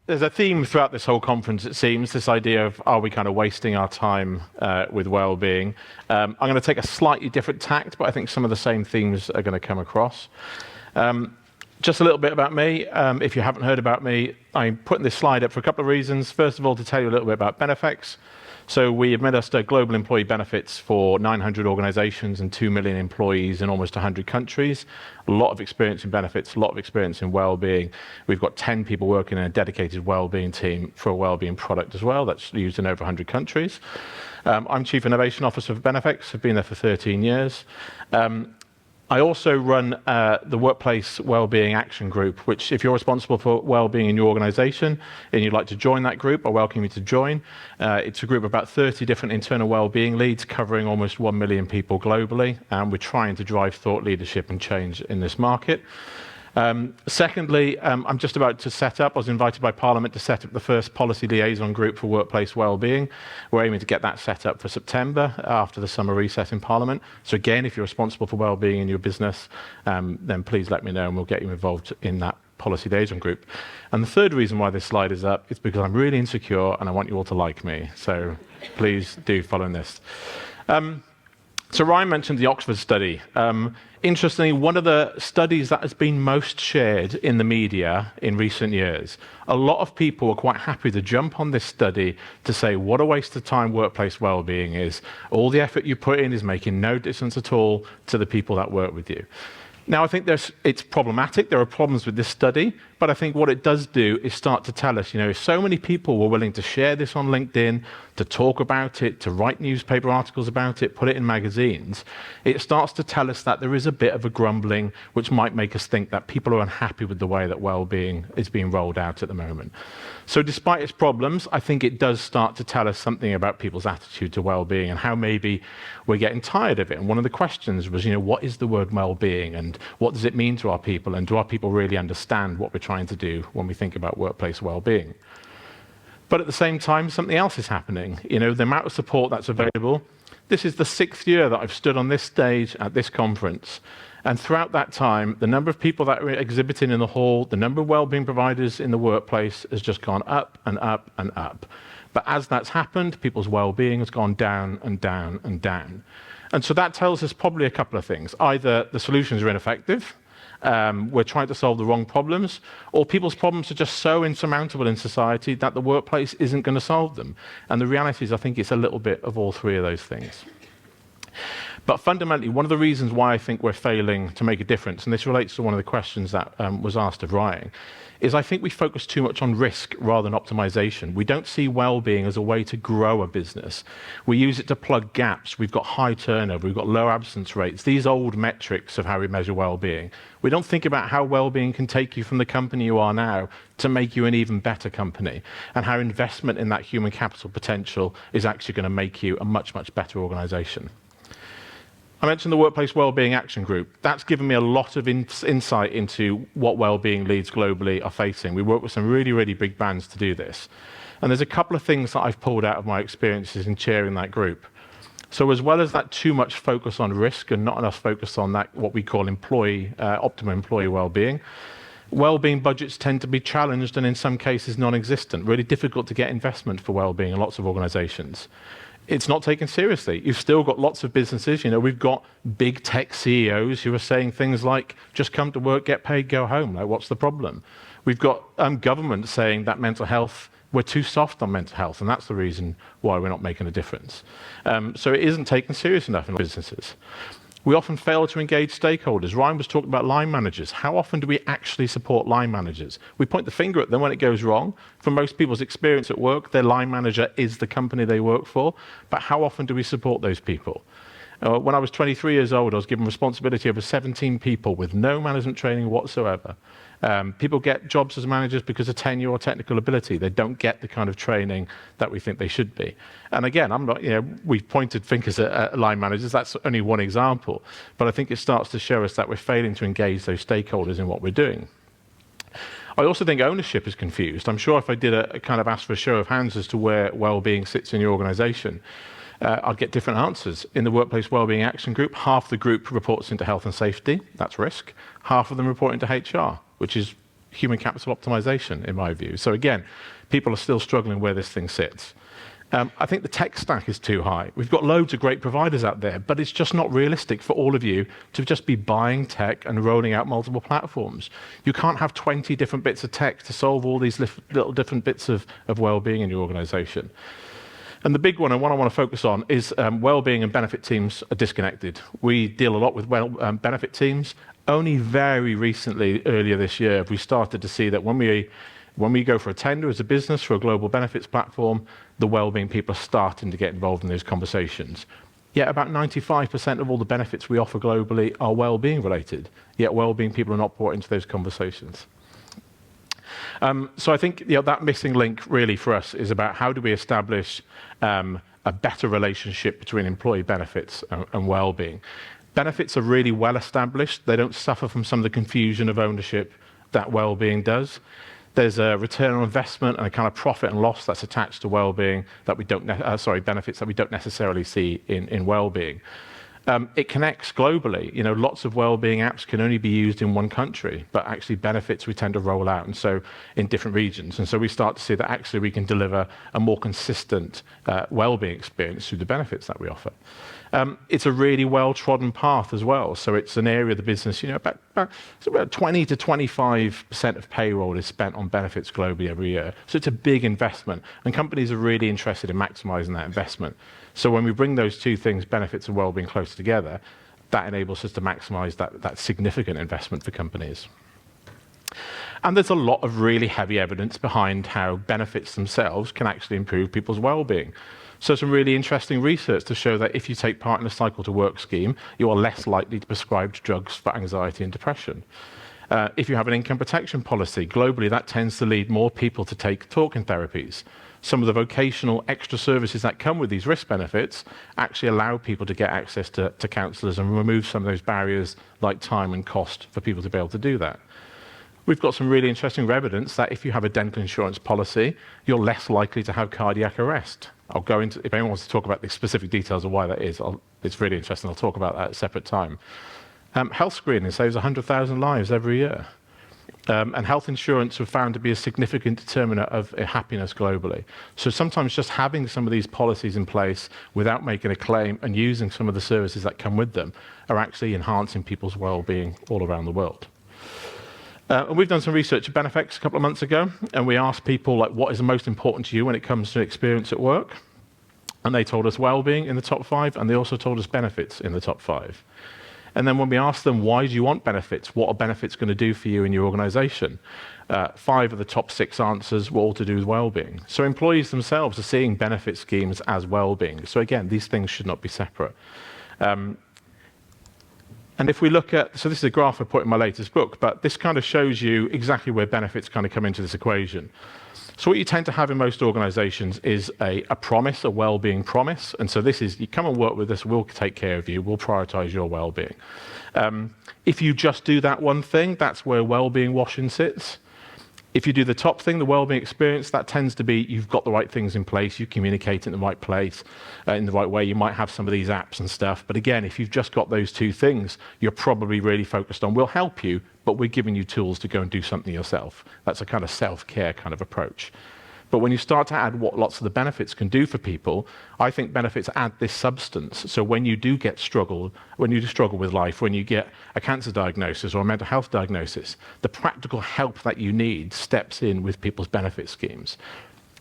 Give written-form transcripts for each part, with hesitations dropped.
there's a theme throughout this whole conference, it seems, this idea of are we kind of wasting our time with well-being. I'm going to take a slightly different tact, but I think some of the same themes are going to come across. Just a little bit about me. If you haven't heard about me, I'm putting this slide up for a couple of reasons. First of all, to tell you a little bit about Benefex. So we administer global employee benefits for 900 organizations and 2 million employees in almost 100 countries. A lot of experience in benefits, a lot of experience in well-being. We've got 10 people working in a dedicated well-being team for a well-being product as well that's used in over 100 countries. I'm Chief Innovation Officer for Benefex. I've been there for 13 years. I also run the Workplace Wellbeing Action Group, which if you're responsible for wellbeing in your organization and you'd like to join that group, I welcome you to join. It's a group of about 30 different internal wellbeing leads covering almost 1 million people globally, and we're trying to drive thought leadership and change in this market. Secondly, I'm just about to set up, I was invited by Parliament to set up the first policy liaison group for workplace wellbeing. We're aiming to get that set up for September after the summer recess in Parliament. So again, if you're responsible for wellbeing in your business, then please let me know and we'll get you involved in that policy liaison group. And the third reason why this slide is up is because I'm really insecure and I want you all to like me. So please do follow this. So Ryan mentioned the Oxford study. Interestingly, one of the studies that has been most shared in the media in recent years, a lot of people are quite happy to jump on this study to say what a waste of time workplace well-being is. All the effort you put in is making no difference at all to the people that work with you. Now, I think it's problematic. There are problems with this study, but I think what it does do is start to tell us, if so many people were willing to share this on LinkedIn, to talk about it, to write newspaper articles about it, put it in magazines, it starts to tell us that there is a bit of a grumbling, which might make us think that people are unhappy with the way that well-being is being rolled out at the moment. So despite its problems, I think it does start to tell us something about people's attitude to well-being and how maybe we're getting tired of it. And one of the questions was, what is the word well-being and what does it mean to our people? And do our people really understand what we're trying to do when we think about workplace well-being? But at the same time, something else is happening. The amount of support that's available. This is the 6th year that I've stood on this stage at this conference. And throughout that time, the number of people that were exhibiting in the hall, the number of wellbeing providers in the workplace has just gone up and up and up. But as that's happened, people's well-being has gone down and down and down. And so that tells us probably a couple of things. Either the solutions are ineffective, we're trying to solve the wrong problems, or people's problems are just so insurmountable in society that the workplace isn't going to solve them. And the reality is, I think it's a little bit of all three of those things. But fundamentally, one of the reasons why I think we're failing to make a difference, and this relates to one of the questions that was asked of Ryan, is I think we focus too much on risk rather than optimization. We don't see well-being as a way to grow a business. We use it to plug gaps. We've got high turnover. We've got low absence rates. These old metrics of how we measure well-being. We don't think about how well-being can take you from the company you are now to make you an even better company, and how investment in that human capital potential is actually going to make you a much, much better organization. I mentioned the Workplace Wellbeing Action Group. That's given me a lot of insight into what wellbeing leads globally are facing. We work with some really, really big brands to do this. And there's a couple of things that I've pulled out of my experiences in chairing that group. So as well as that too much focus on risk and not enough focus on that, what we call optimum employee wellbeing, wellbeing budgets tend to be challenged and in some cases non-existent. Really difficult to get investment for wellbeing in lots of organizations. It's not taken seriously. You've still got lots of businesses. We've got big tech CEOs who are saying things like, just come to work, get paid, go home. Like, what's the problem? We've got government saying that mental health, we're too soft on mental health, and that's the reason why we're not making a difference. So it isn't taken serious enough in businesses. We often fail to engage stakeholders. Ryan was talking about line managers. How often do we actually support line managers? We point the finger at them when it goes wrong. From most people's experience at work, their line manager is the company they work for. But how often do we support those people? When I was 23 years old, I was given responsibility over 17 people with no management training whatsoever. People get jobs as managers because of tenure or technical ability. They don't get the kind of training that we think they should be. And again, I'm not, we've pointed fingers at line managers. That's only one example. But I think it starts to show us that we're failing to engage those stakeholders in what we're doing. I also think ownership is confused. I'm sure if I did a kind of ask for a show of hands as to where well-being sits in your organization, I'd get different answers. In the Workplace Wellbeing Action Group, half the group reports into health and safety. That's risk. Half of them report into HR, which is human capital optimization, in my view. So again, people are still struggling where this thing sits. I think the tech stack is too high. We've got loads of great providers out there, but it's just not realistic for all of you to just be buying tech and rolling out multiple platforms. You can't have 20 different bits of tech to solve all these little different bits of well-being in your organization. And the big one, and one I want to focus on, is well-being and benefit teams are disconnected. We deal a lot with benefit teams. Only very recently, earlier this year, we started to see that when we go for a tender as a business for a global benefits platform, the well-being people are starting to get involved in those conversations. Yet about 95% of all the benefits we offer globally are well-being related. Yet well-being people are not brought into those conversations. So I think that missing link really for us is about how do we establish a better relationship between employee benefits and well-being. Benefits are really well established. They don't suffer from some of the confusion of ownership that well-being does. There's a return on investment and a kind of profit and loss that's attached to well-being that we don't, benefits that we don't necessarily see in well-being. It connects globally. Lots of well-being apps can only be used in one country, but actually benefits we tend to roll out, and so in different regions. And so we start to see that actually we can deliver a more consistent well-being experience through the benefits that we offer. It's a really well-trodden path as well. So it's an area of the business, about 20 to 25% of payroll is spent on benefits globally every year. So it's a big investment, and companies are really interested in maximizing that investment. So when we bring those two things, benefits and well-being, close together, that enables us to maximize that significant investment for companies. And there's a lot of really heavy evidence behind how benefits themselves can actually improve people's well-being. So some really interesting research to show that if you take part in a cycle to work scheme, you are less likely to prescribe drugs for anxiety and depression. If you have an income protection policy, globally that tends to lead more people to take talking therapies. Some of the vocational extra services that come with these risk benefits actually allow people to get access to counsellors and remove some of those barriers like time and cost for people to be able to do that. We've got some really interesting evidence that if you have a dental insurance policy, you're less likely to have cardiac arrest. I'll go into, if anyone wants to talk about the specific details of why that is, it's really interesting. I'll talk about that at a separate time. Health screening saves 100,000 lives every year. And health insurance was found to be a significant determinant of happiness globally. So sometimes just having some of these policies in place without making a claim and using some of the services that come with them are actually enhancing people's well-being all around the world. And we've done some research at Benefex a couple of months ago, and we asked people, what is the most important to you when it comes to experience at work? And they told us well-being in the top 5, and they also told us benefits in the top 5. And then when we asked them, why do you want benefits? What are benefits going to do for you in your organization? 5 of the top 6 answers were all to do with well-being. So employees themselves are seeing benefit schemes as well-being. So again, these things should not be separate. And if we look at, so this is a graph I put in my latest book, but this kind of shows you exactly where benefits kind of come into this equation. So what you tend to have in most organizations is a promise, a well-being promise. And so this is, you come and work with us, we'll take care of you, we'll prioritize your well-being. If you just do that one thing, that's where well-being washing sits. If you do the top thing, the well-being experience, that tends to be you've got the right things in place, you communicate in the right place, in the right way. You might have some of these apps and stuff. But again, if you've just got those 2 things, you're probably really focused on, we'll help you, but we're giving you tools to go and do something yourself. That's a kind of self-care kind of approach. But when you start to add what lots of the benefits can do for people, I think benefits add this substance. So when you do struggle with life, when you get a cancer diagnosis or a mental health diagnosis, the practical help that you need steps in with people's benefit schemes.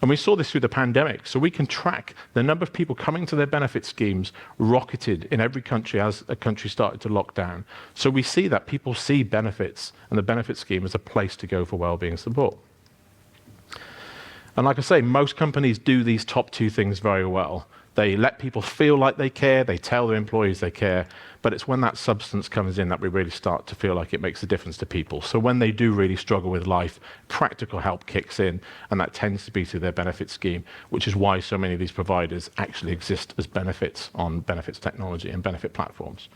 And we saw this through the pandemic. So we can track the number of people coming to their benefit schemes rocketed in every country as a country started to lock down. So we see that people see benefits and the benefit scheme as a place to go for wellbeing support. And like I say, most companies do these top 2 things very well. They let people feel like they care, they tell their employees they care, but it's when that substance comes in that we really start to feel like it makes a difference to people. So when they do really struggle with life, practical help kicks in, and that tends to be through their benefit scheme, which is why so many of these providers actually exist as benefits on benefits technology and benefit platforms.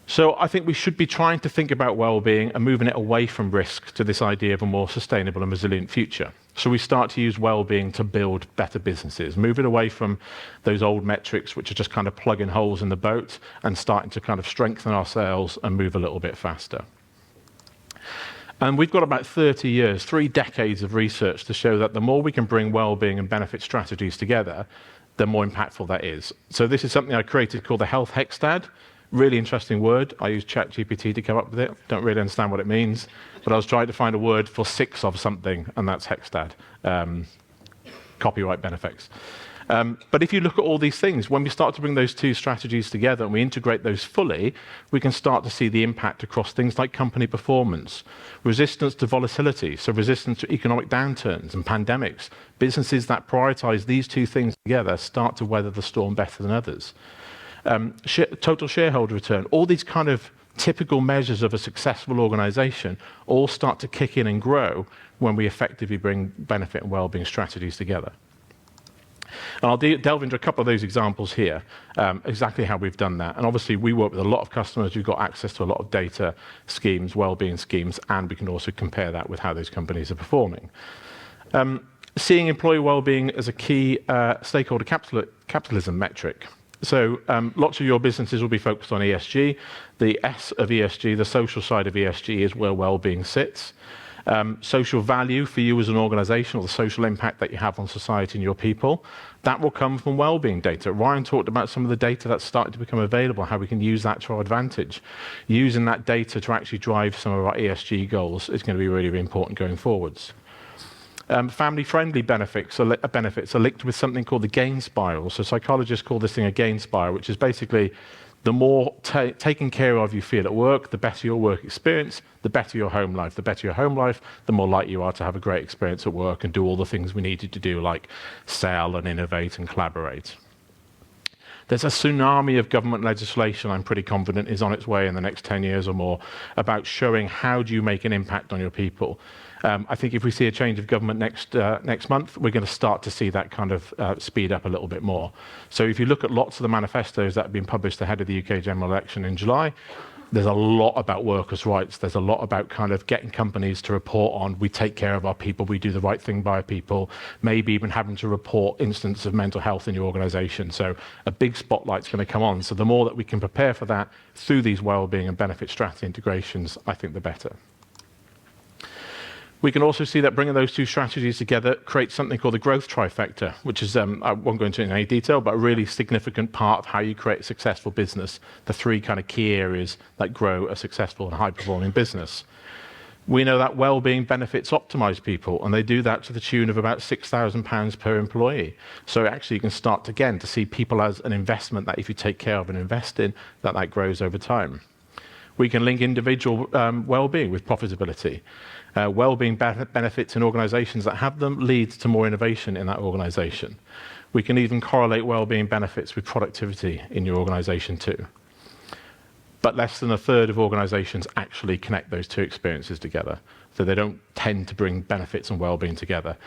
So I think we should be trying to think about well-being and moving it away from risk to this idea of a more sustainable and resilient future. So we start to use well-being to build better businesses, move it away from those old metrics which are just kind of plugging holes in the boat and starting to kind of strengthen ourselves and move a little bit faster. And we've got about 30 years, 3 decades of research to show that the more we can bring well-being and benefit strategies together, the more impactful that is. So this is something I created called the Health Hexstad. Really interesting word. I used ChatGPT to come up with it. Don't really understand what it means, but I was trying to find a word for 6 of something, and that's Hexstad. Copyright Benefex. But if you look at all these things, when we start to bring those 2 strategies together and we integrate those fully, we can start to see the impact across things like company performance, resistance to volatility, so resistance to economic downturns and pandemics. Businesses that prioritize these 2 things together start to weather the storm better than others. Total shareholder return, all these kind of typical measures of a successful organization all start to kick in and grow when we effectively bring benefit and well-being strategies together. And I'll delve into a couple of those examples here, exactly how we've done that. And obviously, we work with a lot of customers who've got access to a lot of data schemes, well-being schemes, and we can also compare that with how those companies are performing. Seeing employee well-being as a key stakeholder capitalism metric. So lots of your businesses will be focused on ESG. The S of ESG, the social side of ESG, is where well-being sits. Social value for you as an organisation, or the social impact that you have on society and your people, that will come from well-being data. Ryan talked about some of the data that's starting to become available, how we can use that to our advantage. Using that data to actually drive some of our ESG goals is going to be really, really important going forwards. Family-friendly benefits are linked with something called the gain spiral. So psychologists call this thing a gain spiral, which is basically the more taken care of you feel at work, the better your work experience, the better your home life. The better your home life, the more likely you are to have a great experience at work and do all the things we need you to do, like sell and innovate and collaborate. There's a tsunami of government legislation, I'm pretty confident, is on its way in the next 10 years or more, about showing how do you make an impact on your people. I think if we see a change of government next month, we're going to start to see that kind of speed up a little bit more. So if you look at lots of the manifestos that have been published ahead of the UK general election in July, there's a lot about workers' rights. There's a lot about kind of getting companies to report on, we take care of our people, we do the right thing by our people, maybe even having to report instances of mental health in your organisation. So a big spotlight's going to come on. So the more that we can prepare for that through these wellbeing and benefit strategy integrations, I think the better. We can also see that bringing those 2 strategies together creates something called the growth trifecta, which is, I won't go into it in any detail, but a really significant part of how you create a successful business, the 3 kind of key areas that grow a successful and high-performing business. We know that well-being benefits optimize people, and they do that to the tune of about £6,000 per employee. So actually you can start again to see people as an investment that if you take care of and invest in, that grows over time. We can link individual well-being with profitability. Well-being benefits in organisations that have them leads to more innovation in that organisation. We can even correlate well-being benefits with productivity in your organisation too. But less than a third of organisations actually connect those 2 experiences together. So they don't tend to bring benefits and well-being together.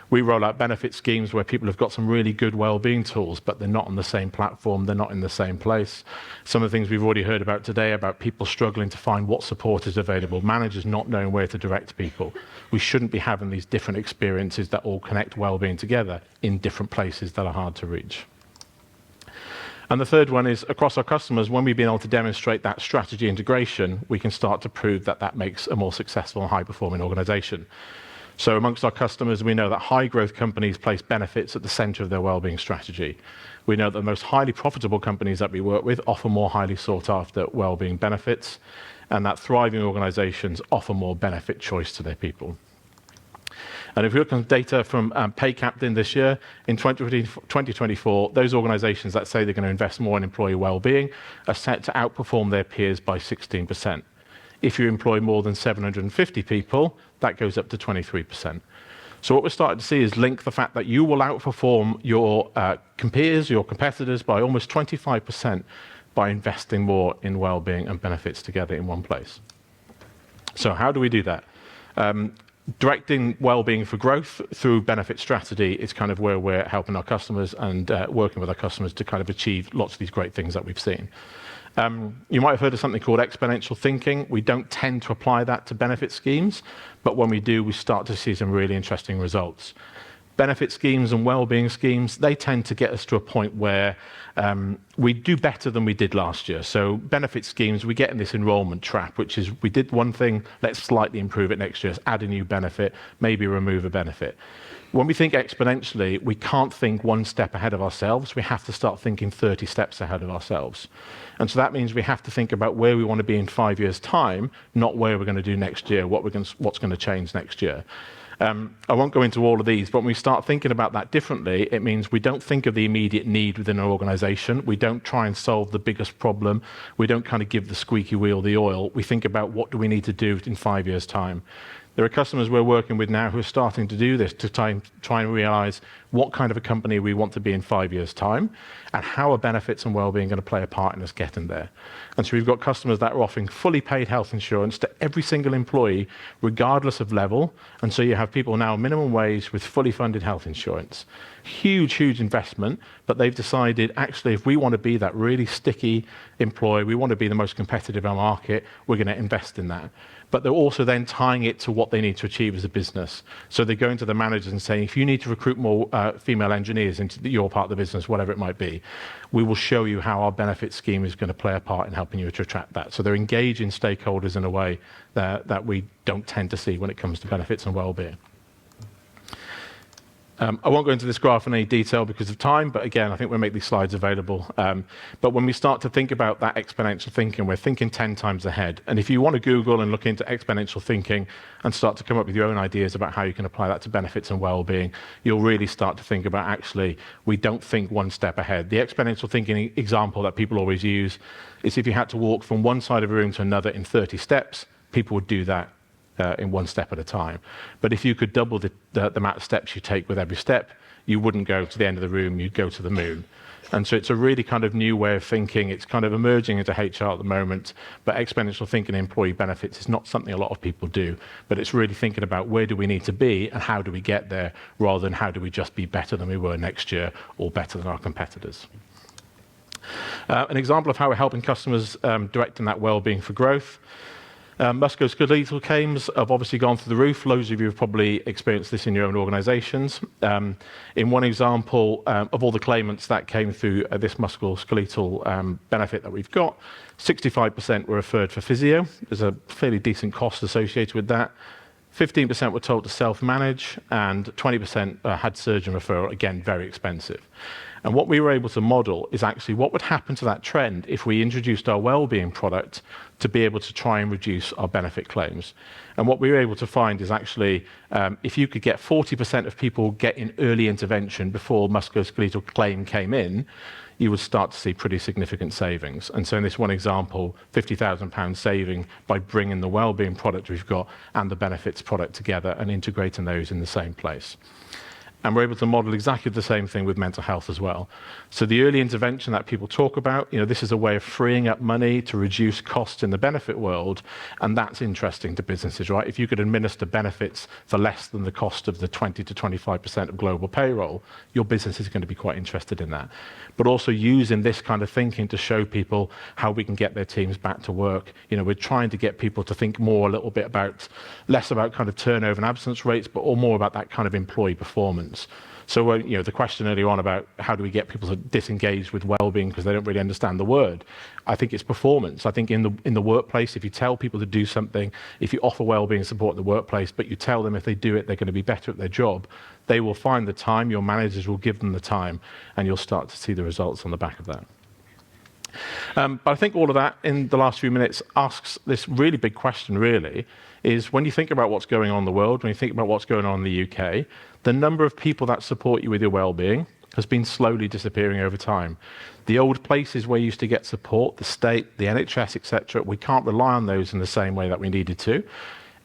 We roll out benefit schemes where people have got some really good well-being tools, but they're not on the same platform, they're not in the same place. Some of the things we've already heard about today about people struggling to find what support is available, managers not knowing where to direct people. We shouldn't be having these different experiences that all connect well-being together in different places that are hard to reach. And the third one is across our customers, when we've been able to demonstrate that strategy integration, we can start to prove that that makes a more successful and high-performing organisation. So amongst our customers, we know that high-growth companies place benefits at the centre of their well-being strategy. We know that the most highly profitable companies that we work with offer more highly sought-after well-being benefits, and that thriving organisations offer more benefit choice to their people. And if we look at data from Pay Captain this year, in 2024, those organisations that say they're going to invest more in employee well-being are set to outperform their peers by 16%. If you employ more than 750 people, that goes up to 23%. So what we're starting to see is link the fact that you will outperform your peers, your competitors, by almost 25% by investing more in well-being and benefits together in one place. So how do we do that? Directing well-being for growth through benefit strategy is kind of where we're helping our customers and working with our customers to kind of achieve lots of these great things that we've seen. You might have heard of something called exponential thinking. We don't tend to apply that to benefit schemes, but when we do, we start to see some really interesting results. Benefit schemes and wellbeing schemes, they tend to get us to a point where we do better than we did last year. So benefit schemes, we get in this enrollment trap, which is we did one thing, let's slightly improve it next year, add a new benefit, maybe remove a benefit. When we think exponentially, we can't think one step ahead of ourselves. We have to start thinking 30 steps ahead of ourselves. And so that means we have to think about where we want to be in 5 years' time, not where we're going to do next year, what's going to change next year. I won't go into all of these, but when we start thinking about that differently, it means we don't think of the immediate need within an organization. We don't try and solve the biggest problem. We don't kind of give the squeaky wheel the oil. We think about what do we need to do in 5 years' time. There are customers we're working with now who are starting to do this to try and realize what kind of a company we want to be in 5 years' time and how are benefits and wellbeing going to play a part in us getting there. And so we've got customers that are offering fully paid health insurance to every single employee, regardless of level. And so you have people now minimum wage with fully funded health insurance. Huge, huge investment, but they've decided actually if we want to be that really sticky employer, we want to be the most competitive in our market, we're going to invest in that. But they're also then tying it to what they need to achieve as a business. So they're going to the managers and saying, if you need to recruit more female engineers into your part of the business, whatever it might be, we will show you how our benefit scheme is going to play a part in helping you to attract that. So they're engaging stakeholders in a way that we don't tend to see when it comes to benefits and well-being. I won't go into this graph in any detail because of time, but again, I think we'll make these slides available. But when we start to think about that exponential thinking, we're thinking 10 times ahead. And if you want to Google and look into exponential thinking and start to come up with your own ideas about how you can apply that to benefits and well-being, you'll really start to think about actually, we don't think one step ahead. The exponential thinking example that people always use is if you had to walk from one side of a room to another in 30 steps, people would do that in one step at a time. But if you could double the amount of steps you take with every step, you wouldn't go to the end of the room, you'd go to the moon. And so it's a really kind of new way of thinking. It's kind of emerging into HR at the moment, but exponential thinking in employee benefits is not something a lot of people do, but it's really thinking about where do we need to be and how do we get there, rather than how do we just be better than we were next year or better than our competitors. An example of how we're helping customers directing that well-being for growth. Musculoskeletal claims have obviously gone through the roof. Loads of you have probably experienced this in your own organisations. In one example of all the claimants that came through this musculoskeletal benefit that we've got, 65% were referred for physio. There's a fairly decent cost associated with that. 15% were told to self-manage, and 20% had surgeon referral, again, very expensive. And what we were able to model is actually what would happen to that trend if we introduced our wellbeing product to be able to try and reduce our benefit claims. And what we were able to find is actually if you could get 40% of people getting early intervention before musculoskeletal claim came in, you would start to see pretty significant savings. And so in this one example, £50,000 saving by bringing the wellbeing product we've got and the benefits product together and integrating those in the same place. And we're able to model exactly the same thing with mental health as well. So the early intervention that people talk about, this is a way of freeing up money to reduce costs in the benefit world, and that's interesting to businesses, right? If you could administer benefits for less than the cost of the 20 to 25% of global payroll, your business is going to be quite interested in that. But also using this kind of thinking to show people how we can get their teams back to work. We're trying to get people to think more a little bit about, less about kind of turnover and absence rates, but more about that kind of employee performance. So, the question earlier on about how do we get people to disengage with well-being because they don't really understand the word, I think it's performance. I think in the workplace, if you tell people to do something, if you offer well-being support in the workplace, but you tell them if they do it, they're going to be better at their job, they will find the time, your managers will give them the time, and you'll start to see the results on the back of that. But I think all of that in the last few minutes asks this really big question, really, is when you think about what's going on in the world, when you think about what's going on in the UK, the number of people that support you with your well-being has been slowly disappearing over time. The old places where you used to get support, the state, the NHS, etc., we can't rely on those in the same way that we needed to.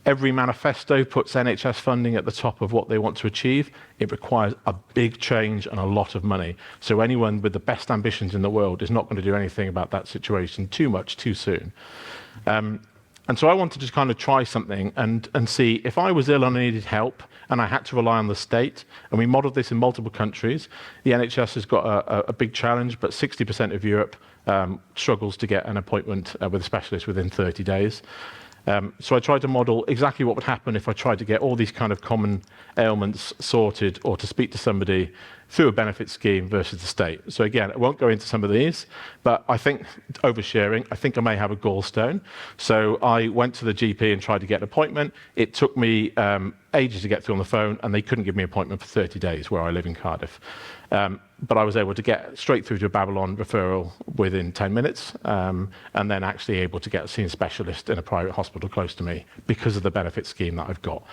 Every manifesto puts NHS funding at the top of what they want to achieve. It requires a big change and a lot of money. So anyone with the best ambitions in the world is not going to do anything about that situation too much, too soon. And so I wanted to kind of try something and see if I was ill and I needed help and I had to rely on the state, and we modelled this in multiple countries. The NHS has got a big challenge, but 60% of Europe struggles to get an appointment with a specialist within 30 days. So I tried to model exactly what would happen if I tried to get all these kind of common ailments sorted or to speak to somebody through a benefit scheme versus the state. So again, I won't go into some of these, but I think oversharing, I think I may have a gallstone. So I went to the GP and tried to get an appointment. It took me ages to get through on the phone, and they couldn't give me an appointment for 30 days where I live in Cardiff. But I was able to get straight through to a Babylon referral within 10 minutes, and then actually able to get a senior specialist in a private hospital close to me because of the benefit scheme that I've got.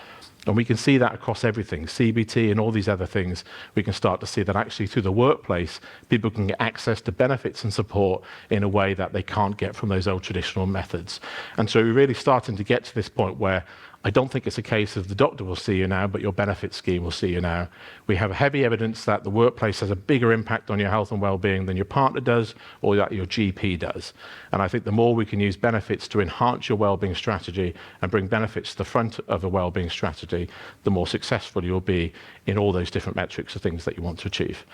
And we can see that across everything, CBT and all these other things. We can start to see that actually through the workplace, people can get access to benefits and support in a way that they can't get from those old traditional methods. And so we're really starting to get to this point where I don't think it's a case of the doctor will see you now, but your benefit scheme will see you now. We have heavy evidence that the workplace has a bigger impact on your health and well-being than your partner does or that your GP does. And I think the more we can use benefits to enhance your well-being strategy and bring benefits to the front of a well-being strategy, the more successful you'll be in all those different metrics of things that you want to achieve.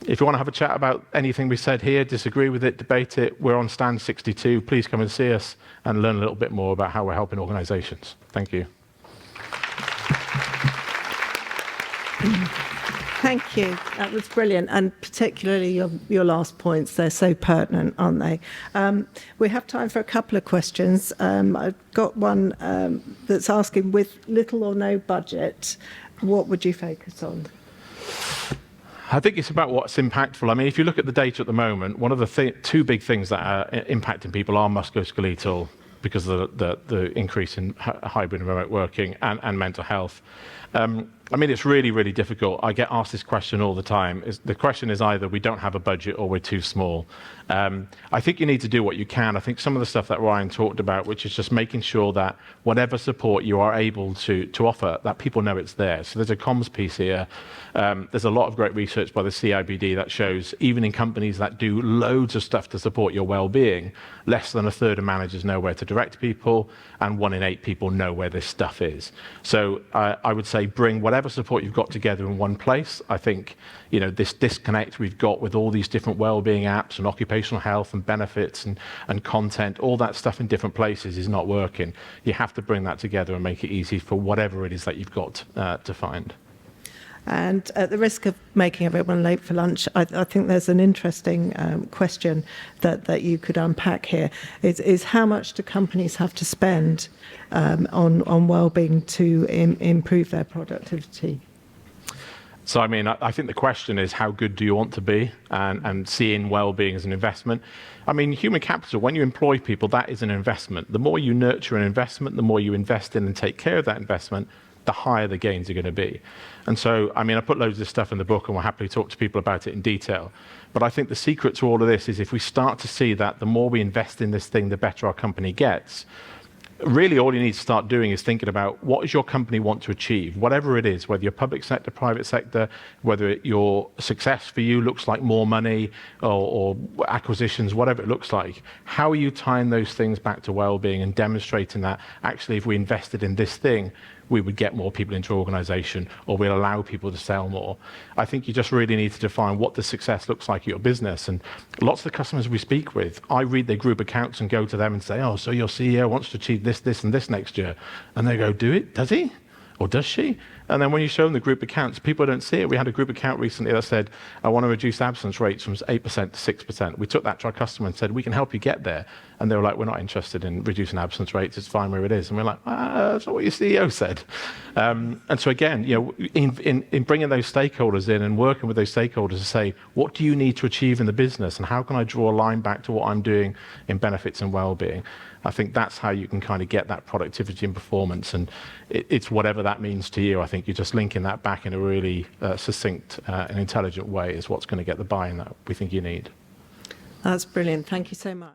If you want to have a chat about anything we said here, disagree with it, debate it, we're on stand 62. Please come and see us and learn a little bit more about how we're helping organisations. Thank you. Thank you. That was brilliant, and particularly your last points. They're so pertinent, aren't they? We have time for a couple of questions. I've got one that's asking, with little or no budget, what would you focus on? I think it's about what's impactful. I mean, if you look at the data at the moment, one of the two big things that are impacting people are musculoskeletal because of the increase in hybrid and remote working and mental health. I mean, it's really, really difficult. I get asked this question all the time. The question is either we don't have a budget or we're too small. I think you need to do what you can. I think some of the stuff that Ryan talked about, which is just making sure that whatever support you are able to offer, that people know it's there. So there's a comms piece here. There's a lot of great research by the CIBD that shows even in companies that do loads of stuff to support your well-being, less than a third of managers know where to direct people, and 1 in 8 people know where this stuff is. So I would say bring whatever support you've got together in one place. I think, you know, this disconnect we've got with all these different well-being apps and occupational health and benefits and content, all that stuff in different places is not working. You have to bring that together and make it easy for whatever it is that you've got to find. And at the risk of making everyone late for lunch, I think there's an interesting question that you could unpack here, is how much do companies have to spend on well-being to improve their productivity? So, I mean, I think the question is how good do you want to be and seeing well-being as an investment. I mean, human capital, when you employ people, that is an investment. The more you nurture an investment, the more you invest in and take care of that investment, the higher the gains are going to be. And so, I mean, I put loads of stuff in the book and we'll happily talk to people about it in detail. But I think the secret to all of this is if we start to see that the more we invest in this thing, the better our company gets, really all you need to start doing is thinking about what does your company want to achieve, whatever it is, whether you're public sector, private sector, whether your success for you looks like more money or acquisitions, whatever it looks like. How are you tying those things back to well-being and demonstrating that actually if we invested in this thing, we would get more people into organisation or we'll allow people to sell more. I think you just really need to define what the success looks like at your business. And lots of the customers we speak with, I read their group accounts and go to them and say, oh, so your CEO wants to achieve this, this and this next year. And they go, do it? Does he? Or does she? And then when you show them the group accounts, people don't see it. We had a group account recently that said, I want to reduce absence rates from 8% to 6%. We took that to our customer and said, we can help you get there. And they were like, we're not interested in reducing absence rates. It's fine where it is. And we're like, that's not what your CEO said. And so again, you know, in bringing those stakeholders in and working with those stakeholders to say, what do you need to achieve in the business? And how can I draw a line back to what I'm doing in benefits and well-being? I think that's how you can kind of get that productivity and performance. And it's whatever that means to you. I think you're just linking that back in a really succinct and intelligent way is what's going to get the buy-in that we think you need. That's brilliant. Thank you so much.